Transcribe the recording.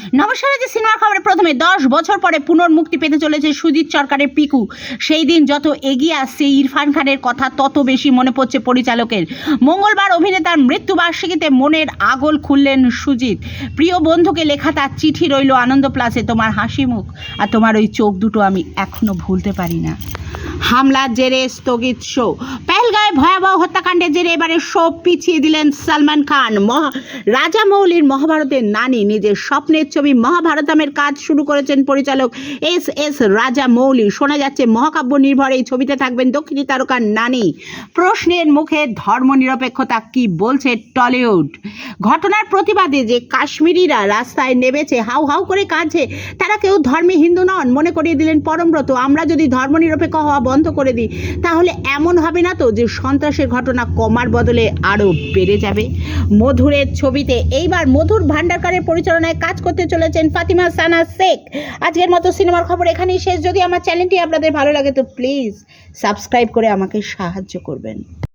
নমস্কার। যে সিনেমার খবরে প্রথমে 10 বছর পরে পুনর্মুক্তি পেতে চলেছে সুজিত সরকারের পিকু। সেই দিন যত এগিয়ে আসছে ইরফান খানের কথা তত বেশি মনে পড়ছে পরিচালকের। মঙ্গলবার অভিনেতার মৃত্যুবার্ষিকীতে মনের আগল খুললেন সুজিত। প্রিয় বন্ধুকে লেখা তার চিঠি রইল আনন্দ প্লাসে। তোমার হাসি মুখ আর তোমার ওই চোখ দুটো আমি এখনো ভুলতে পারি না। হামলার জেরে স্থগিত শো। পেহেলগাঁওয়ে ভয়াবহ হত্যাকাণ্ডের জেরে এবারে শো পিছিয়ে দিলেন সালমান খান। রাজামৌলির মহাভারতের নানি নিজের স্বপ্নের ছবি মহাভারতমের কাজ শুরু করেছেন পরিচালক এস রাজামৌলি। শোনা যাচ্ছে মহাকাব্য নির্ভর এই ছবিতে থাকবেন দক্ষিণী তারকার নানি। প্রশ্নের মুখে ধর্মনিরপেক্ষতা কি বলছে টলিউড? ঘটনার প্রতিবাদে যে কাশ্মীরিরা রাস্তায় নেমেছে, হাউ হাউ করে কাঁদছে, তারা কেউ ধর্মে হিন্দু নন। মনে করিয়ে দিলেন পরমব্রত। আমরা যদি ধর্মনিরপেক্ষ হওয়া বন্ধ করে দিই তাহলে এমন হবে না তো যে সন্ত্রাসের ঘটনা কমার বদলে আরও বেড়ে যাবে? মধুরের ছবিতে এইবার মধুর ভান্ডারকারের পরিচালনায় কাজ করতে চলেছেন ফাতিমা সানা শেখ। আজকের মতো সিনেমার খবর এখানেই শেষ। যদি আমার চ্যানেলটি আপনাদের ভালো লাগে তো প্লিজ সাবস্ক্রাইব করে আমাকে সাহায্য করবেন।